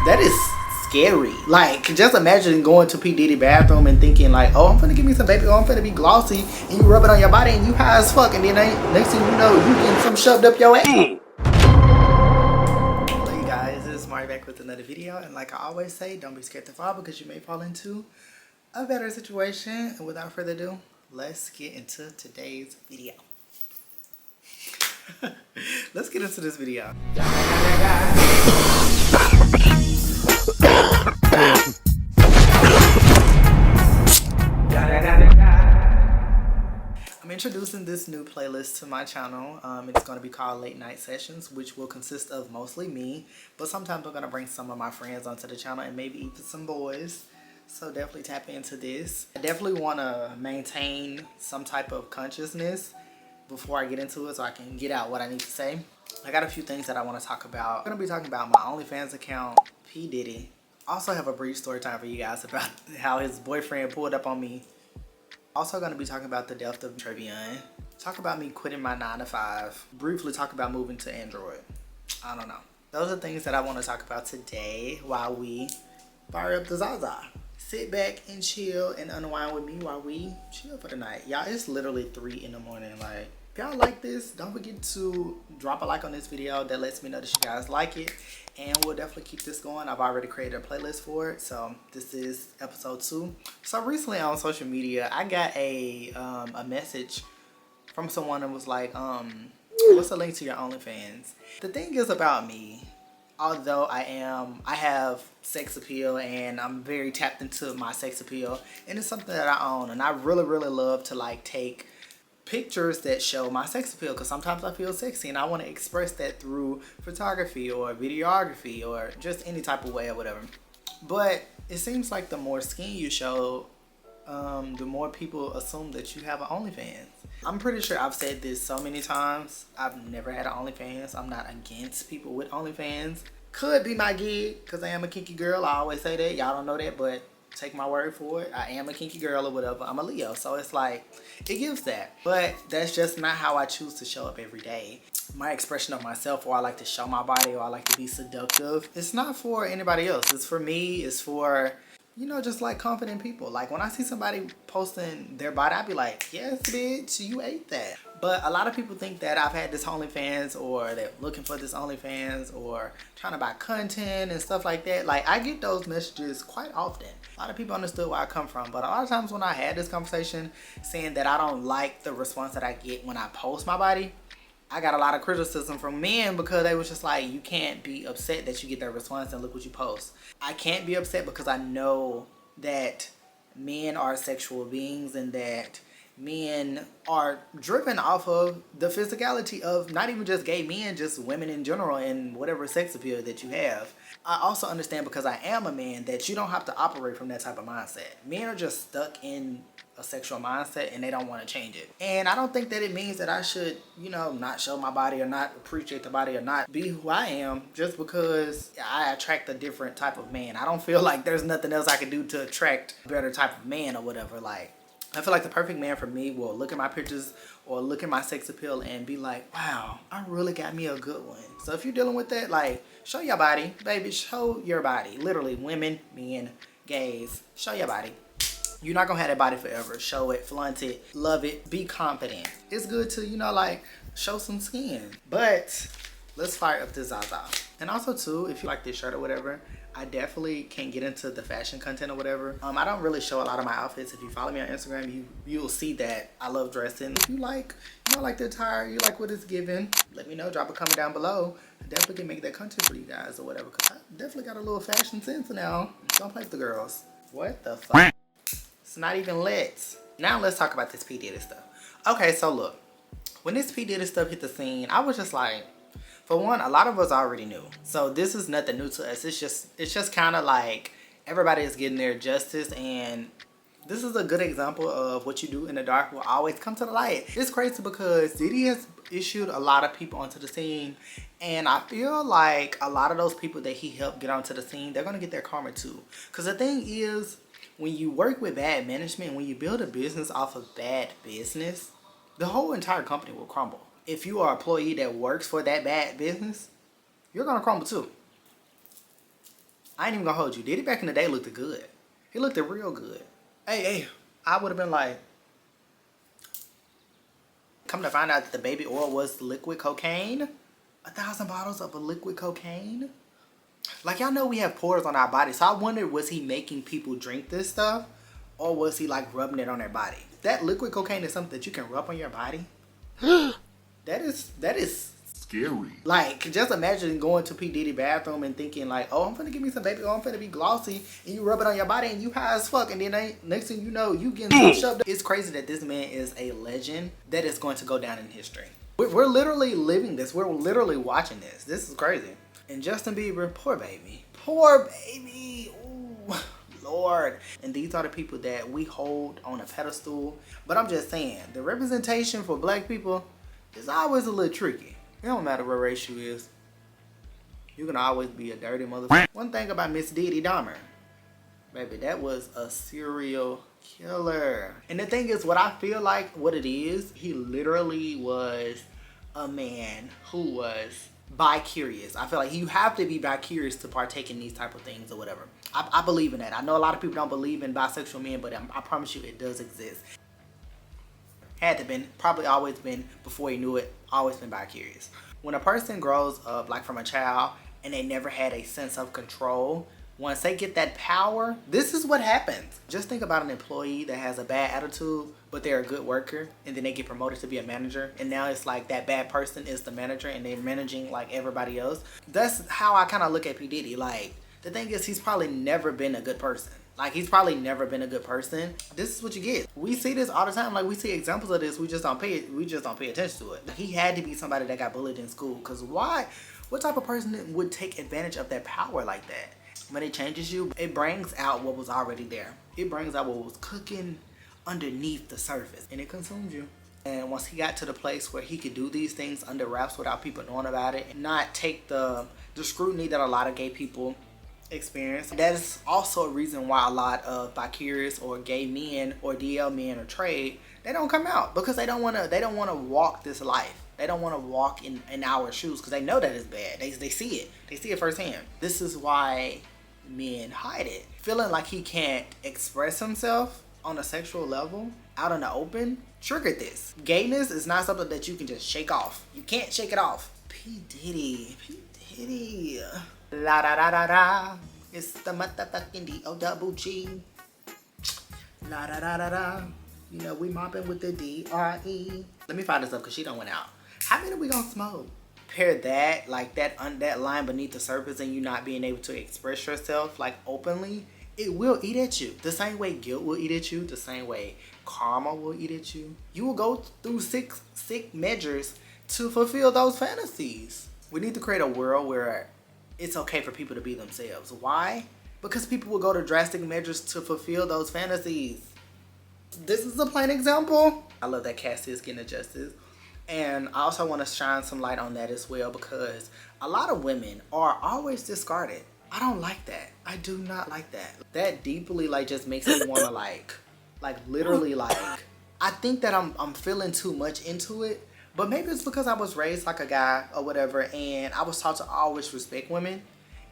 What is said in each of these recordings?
that is scary. Like, just imagine going to P. Diddy bathroom and thinking like, oh, I'm gonna give me some baby oil, I'm gonna be glossy, and you rub it on your body and you high as fuck, and then next thing you know, you getting some shoved up your ass. Hello you guys, this is Mari back with another video, and like I always say, don't be scared to fall because you may fall into a better situation. And without further ado, let's get into today's video. Let's get into this video. I'm introducing this new playlist to my channel. It's going to be called Late Night Sessions, which will consist of mostly me, but sometimes I'm going to bring some of my friends onto the channel and maybe even some boys. So definitely tap into this. I definitely want to maintain some type of consciousness before I get into it so I can get out what I need to say. I got a few things that I want to talk about. I'm going to be talking about my OnlyFans account, P. Diddy. Also have a brief story time for you guys about how his boyfriend pulled up on me. Also going to be talking about the death of Trevion. Talk about me quitting my 9 to 5. Briefly talk about moving to Android. I don't know. Those are things that I want to talk about today while we fire up the Zaza. Sit back and chill and unwind with me while we chill for the night. Y'all, it's literally 3 in the morning. Like, if y'all like this, don't forget to drop a like on this video. That lets me know that you guys like it. And we'll definitely keep this going. I've already created a playlist for it. So this is episode 2. So recently on social media, I got a message from someone that was like, what's the link to your OnlyFans? The thing is about me, although I have sex appeal and I'm very tapped into my sex appeal, and it's something that I own, and I really love to like take pictures that show my sex appeal, because sometimes I feel sexy and I want to express that through photography or videography or just any type of way or whatever. But it seems like the more skin you show, the more people assume that you have an OnlyFans. I'm pretty sure I've said this so many times. I've never had an OnlyFans. I'm not against people with OnlyFans. Could be my gig because I am a kinky girl. I always say that. Y'all don't know that, but take my word for it. I am a kinky girl or whatever. I'm a Leo, so it's like, it gives that. But that's just not how I choose to show up every day. My expression of myself, or I like to show my body, or I like to be seductive, it's not for anybody else. It's for me. It's for, you know, just like confident people. Like when I see somebody posting their body, I be like, yes, bitch, you ate that. But a lot of people think that I've had this OnlyFans, or they're looking for this OnlyFans, or trying to buy content and stuff like that. Like, I get those messages quite often. A lot of people understood where I come from, but a lot of times when I had this conversation saying that I don't like the response that I get when I post my body, I got a lot of criticism from men because they was just like, you can't be upset that you get that response and look what you post. I can't be upset because I know that men are sexual beings and that men are driven off of the physicality of not even just gay men, just women in general and whatever sex appeal that you have. I also understand, because I am a man, that you don't have to operate from that type of mindset. Men are just stuck in a sexual mindset and they don't want to change it. And I don't think that it means that I should, you know, not show my body or not appreciate the body or not be who I am just because I attract a different type of man. I don't feel like there's nothing else I can do to attract a better type of man or whatever. Like, I feel like the perfect man for me will look at my pictures or look at my sex appeal and be like, wow, I really got me a good one. So if you're dealing with that, like, show your body, baby, show your body. Literally, women, men, gays, show your body. You're not gonna have that body forever. Show it, flaunt it, love it, be confident. It's good to, you know, like, show some skin. But let's fire up the Zaza. And also too, if you like this shirt or whatever, I definitely can get into the fashion content or whatever. I don't really show a lot of my outfits. If you follow me on Instagram, you'll see that I love dressing. If you like, you know, like the attire, you like what it's given, let me know. Drop a comment down below. I definitely can make that content for you guys or whatever, because I definitely got a little fashion sense now. Don't play with the girls. What the fuck? It's not even lit. Now let's talk about this P. Diddy stuff. Okay, so look. When this P. Diddy stuff hit the scene, I was just like, for one, a lot of us already knew. So this is nothing new to us. It's just kind of like everybody is getting their justice, and this is a good example of what you do in the dark will always come to the light. It's crazy because Diddy has issued a lot of people onto the scene, and I feel like a lot of those people that he helped get onto the scene, they're going to get their karma too. Because the thing is, when you work with bad management, when you build a business off of bad business, the whole entire company will crumble. If you are an employee that works for that bad business, you're going to crumble too. I ain't even gonna hold you. Diddy back in the day looked good. He looked real good. Hey, I would have been like, come to find out that the baby oil was liquid cocaine. 1,000 bottles of a liquid cocaine. Like, y'all know we have pores on our body, so I wondered, was he making people drink this stuff, or was he like rubbing it on their body? That liquid cocaine is something that you can rub on your body. That is scary. Like, just imagine going to P. Diddy bathroom and thinking like, oh, I'm finna give me some baby oil, I'm finna be glossy, and you rub it on your body and you high as fuck, and then next thing you know, you getting shoved up. It's crazy that this man is a legend that is going to go down in history. We're literally living this. We're literally watching this. This is crazy. And Justin Bieber, poor baby. Poor baby. Ooh, Lord. And these are the people that we hold on a pedestal. But I'm just saying, the representation for black people is always a little tricky. It don't matter what race you is. You can always be a dirty motherfucker. One thing about Miss Diddy Dahmer, baby, that was a serial killer. And the thing is, what I feel like what it is, he literally was a man who was bi-curious. I feel like you have to be bi-curious to partake in these type of things or whatever. I believe in that. I know a lot of people don't believe in bisexual men, but I promise you it does exist. Had to been, probably always been before he knew it, always been bi-curious. When a person grows up like from a child and they never had a sense of control, once they get that power, this is what happens. Just think about an employee that has a bad attitude, but they're a good worker, and then they get promoted to be a manager, and now it's like that bad person is the manager and they're managing like everybody else. That's how I kind of look at P. Diddy. Like, the thing is, he's probably never been a good person. Like, he's probably never been a good person. This is what you get. We see this all the time. Like, we see examples of this. We just don't pay attention to it. Like, he had to be somebody that got bullied in school. Because why? What type of person would take advantage of that power like that? When it changes you, it brings out what was already there. It brings out what was cooking underneath the surface. And it consumes you. And once he got to the place where he could do these things under wraps without people knowing about it, and not take the scrutiny that a lot of gay people experience. That is also a reason why a lot of vicarious or gay men or DL men or trade, they don't come out, because they don't want to walk this life. They don't want to walk in our shoes, because they know that it's bad. They see it. They see it firsthand. This is why men hide it. Feeling like he can't express himself on a sexual level out in the open triggered this. Gayness is not something that you can just shake off. You can't shake it off. P. Diddy. La da da da da. It's the motherfucking D-O-double-G. La da da da da. You know, we mopping with the D-R-E. Let me find this up because she done went out. How many we gonna smoke? Pair that, like that line beneath the surface, and you not being able to express yourself like openly, it will eat at you. The same way guilt will eat at you, the same way karma will eat at you. You will go through sick measures to fulfill those fantasies. We need to create a world where it's okay for people to be themselves. Why? Because people will go to drastic measures to fulfill those fantasies. This is a plain example. I love that Cassie is getting justice. And I also want to shine some light on that as well, because a lot of women are always discarded. I don't like that. I do not like that. That deeply like just makes me want to like literally like, I think that I'm feeling too much into it. But maybe it's because I was raised like a guy or whatever, and I was taught to always respect women.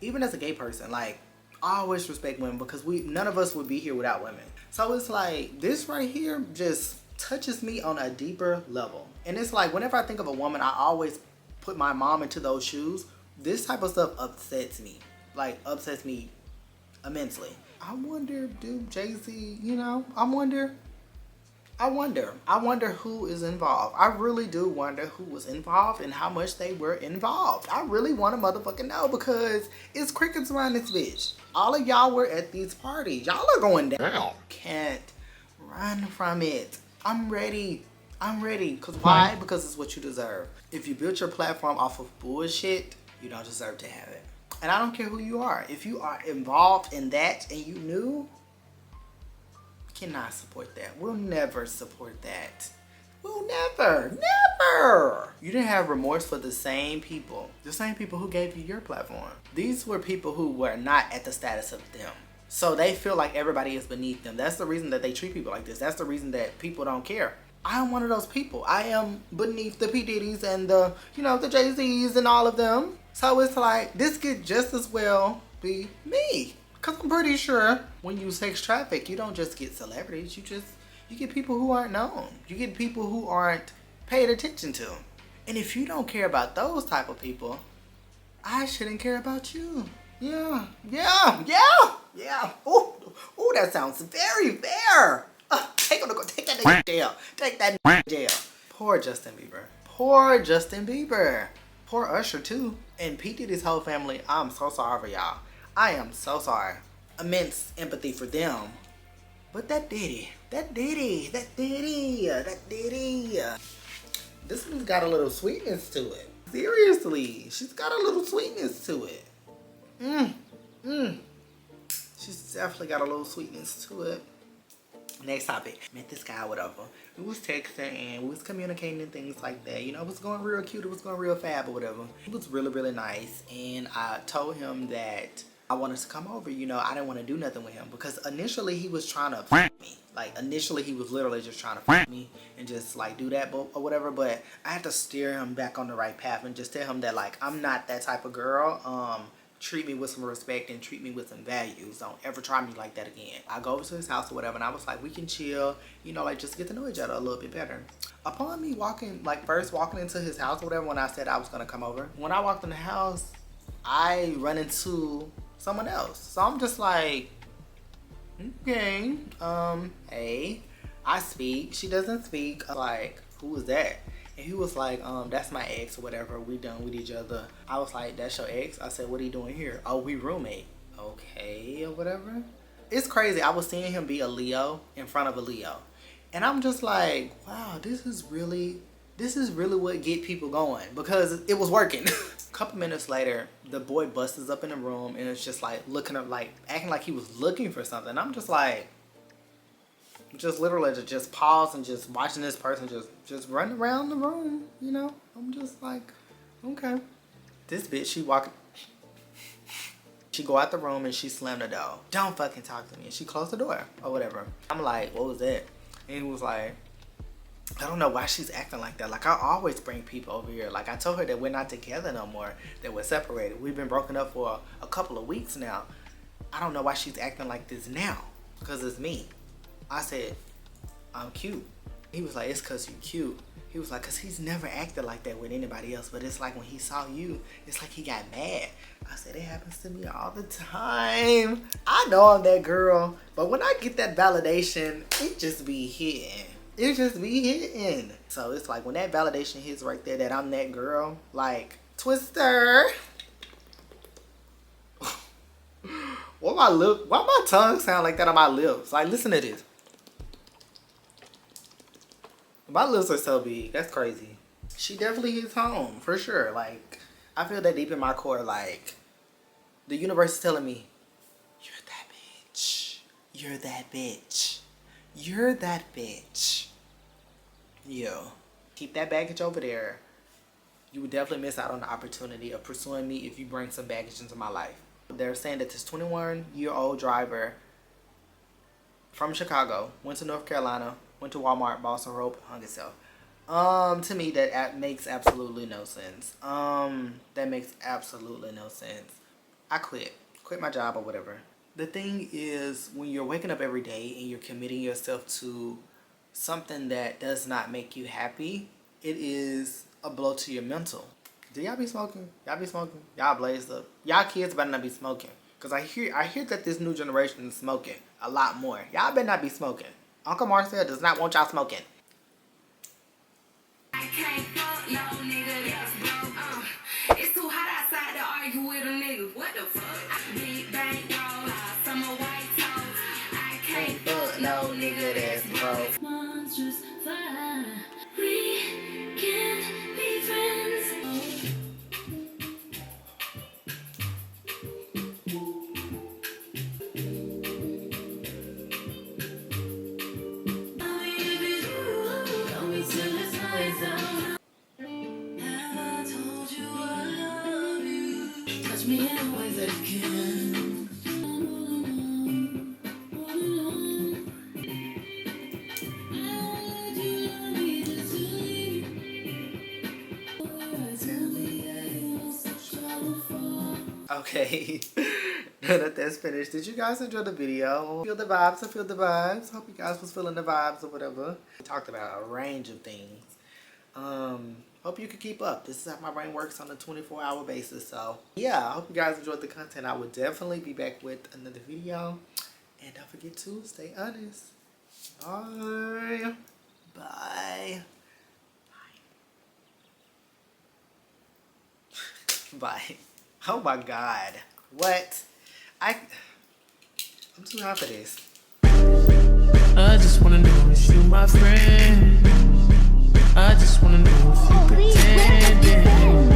Even as a gay person, like, I always respect women, because none of us would be here without women. So it's like, this right here just touches me on a deeper level. And it's like, whenever I think of a woman, I always put my mom into those shoes. This type of stuff upsets me. Like, upsets me immensely. I wonder, dude, Jay-Z, you know, I wonder who is involved. I really do wonder who was involved and how much they were involved. I really want to motherfucking know, because it's crickets around this bitch. All of y'all were at these parties. Y'all are going down. Can't run from it. I'm ready. Because why? Because it's what you deserve. If you built your platform off of bullshit, you don't deserve to have it. And I don't care who you are. If you are involved in that and you knew, cannot support that. We'll never support that. We'll never. You didn't have remorse for the same people who gave you your platform. These were people who were not at the status of them. So they feel like everybody is beneath them. That's the reason that they treat people like this. That's the reason that people don't care. I am one of those people. I am beneath the P. Diddy's and the Jay-Z's and all of them. So it's like, this could just as well be me. Cause I'm pretty sure when you sex traffic, you don't just get celebrities. You get people who aren't known. You get people who aren't paid attention to. And if you don't care about those type of people, I shouldn't care about you. Yeah. Ooh, that sounds very fair. Take that nigga jail. Take that nigga jail. Poor Justin Bieber. Poor Justin Bieber. Poor Usher too. And P. Diddy's whole family, I'm so sorry for y'all. I am so sorry. Immense empathy for them. But that Diddy. This one's got a little sweetness to it. Seriously, she's got a little sweetness to it. She's definitely got a little sweetness to it. Next topic. Met this guy, whatever. We was texting and we was communicating and things like that. You know, it was going real cute. It was going real fab or whatever. He was really, really nice. And I told him that I wanted to come over. You know, I didn't want to do nothing with him because initially he was trying to f me. Like, initially he was literally just trying to f me and just, like, do that or whatever. But I had to steer him back on the right path and just tell him that, like, I'm not that type of girl. Treat me with some respect and treat me with some values. Don't ever try me like that again. I go over to his house or whatever and I was like, we can chill, you know, like just get to know each other a little bit better. Upon me first walking into his house or whatever, when I said I was gonna come over, when I walked in the house, I run into someone else. So I'm just like, okay, hey, I speak, she doesn't speak. I'm like, who is that? And he was like, that's my ex or whatever. We done with each other. I was like, that's your ex? I said, what are you doing here? Oh, we roommate. Okay, or whatever. It's crazy. I was seeing him be a Leo in front of a Leo. And I'm just like, wow, this is really what get people going. Because it was working. A couple minutes later, the boy busts up in the room and it's just like looking up, like acting like he was looking for something. I'm just like, just literally just pause and just watching this person just run around the room, you know? I'm just like, okay. This bitch, she go out the room and she slammed the door. Don't fucking talk to me. And she closed the door or whatever. I'm like, what was that? And he was like, I don't know why she's acting like that. Like, I always bring people over here. Like, I told her that we're not together no more, that we're separated. We've been broken up for a couple of weeks now. I don't know why she's acting like this now, because it's me. I said, I'm cute. He was like, it's because you're cute. He was like, because he's never acted like that with anybody else. But it's like when he saw you, it's like he got mad. I said, it happens to me all the time. I know I'm that girl. But when I get that validation, it just be hitting. It just be hitting. So it's like when that validation hits right there that I'm that girl, like, Twister. Why my tongue sound like that on my lips? Like, listen to this. My lips are so big. That's crazy. She definitely hits home, for sure. Like, I feel that deep in my core, like, the universe is telling me, you're that bitch. You're that bitch. You're that bitch. Yo, keep that baggage over there. You would definitely miss out on the opportunity of pursuing me if you bring some baggage into my life. They're saying that this 21-year-old driver from Chicago went to North Carolina, went to Walmart, bought some rope, hung himself. To me, that makes absolutely no sense. That makes absolutely no sense. I quit my job or whatever. The thing is, when you're waking up every day and you're committing yourself to something that does not make you happy, it is a blow to your mental. Do y'all be smoking? Y'all be smoking? Y'all blazed up. Y'all kids better not be smoking. Because I hear that this new generation is smoking a lot more. Y'all better not be smoking. Uncle Marcel does not want y'all smoking. I can't fuck no nigga that's broke. It's too hot outside to argue with a nigga. What the fuck? Big bank roll, summer white toes. I can't fuck no nigga that's broke. Monsters fly. We can't be friends. Okay, that that's finished. Did you guys enjoy the video? Feel the vibes? I feel the vibes. Hope you guys was feeling the vibes or whatever. We talked about a range of things. Hope you can keep up. This is how my brain works on a 24-hour basis. So yeah, I hope you guys enjoyed the content. I will definitely be back with another video. And don't forget to stay honest. Bye. Bye. Bye. Oh my God. What? I'm too high for this. I just wanna know if you my friend. I just wanna know if you pretending.